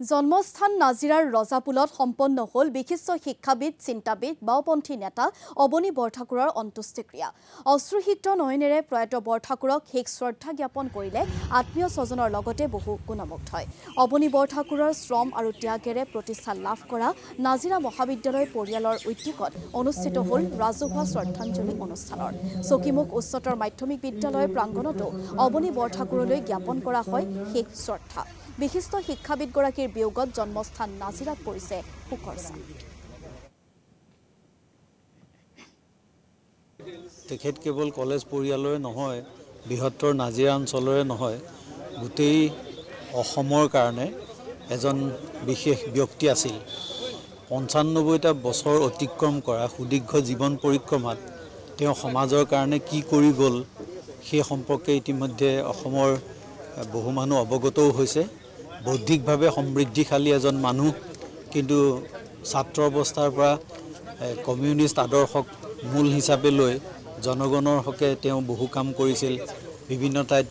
জন্মস্থান নাজিৰাৰ ৰজাপুলত সম্পন্ন হ'ল বিশিষ্ট শিক্ষাবিদ চিন্তাবিদ বাওপন্থী নেতা অবনী বৰঠাকুৰৰ অন্ত্যেষ্টিক্ৰিয়া অশ্ৰুসিক্ত নয়নেৰে প্ৰয়াত বৰঠাকুৰক শেষ শ্ৰদ্ধা জ্ঞাপন কৰিলে আত্মীয় স্বজনৰ লগতে বহু গুণমুগ্ধই অবনী বৰঠাকুৰৰ শ্ৰম আৰু ত্যাগেৰে প্ৰতিষ্ঠা লাভ কৰা নাজিৰা মহাবিদ্যালয় পৰিয়ালৰ উদ্যোগত অনুষ্ঠিত হ'ল ৰাজহুৱা শ্ৰদ্ধাঞ্জলি অনুষ্ঠানৰ চকিমুখ উচ্চতৰ মাধ্যমিক বিদ্যালয় প্ৰাংগণতো অবনী বৰঠাকুৰলৈ জ্ঞাপন কৰা হয় শেষ শ্ৰদ্ধা বিশিষ্ট শিক্ষাবিদগৰাকীৰ বিয়োগত জন্মস্থান নাজিৰাত পৰিছে শোকৰ ছাঁ তেখেত কেৱল কলেজ পৰিয়ালৰে নহয় বৃহত্তৰ নাজিৰা অঞ্চলৰে নহয় গোটেই অসমৰ কাৰণে এজন বিশেষ ব্যক্তি আছিল ৯৫টা বছৰ অতিক্ৰম কৰা সুদীৰ্ঘ জীৱন পৰিক্ৰমাত তেওঁ সমাজৰ কাৰণে কি কৰি গ'ল সেই সম্পৰ্কে ইতিমধ্যে অসমৰ বহু মানুহ অৱগতও হৈছে বৌদ্ধিকভাৱে সমৃদ্ধিশালী এজন মানুহ কিন্তু ছাত্ৰ অৱস্থাৰ পৰা কমিউনিষ্ট আদৰ্শক মূল হিচাপে লৈ জনগণৰ হকে তেওঁ বহু কাম কৰিছিল বিভিন্ন ঠাইত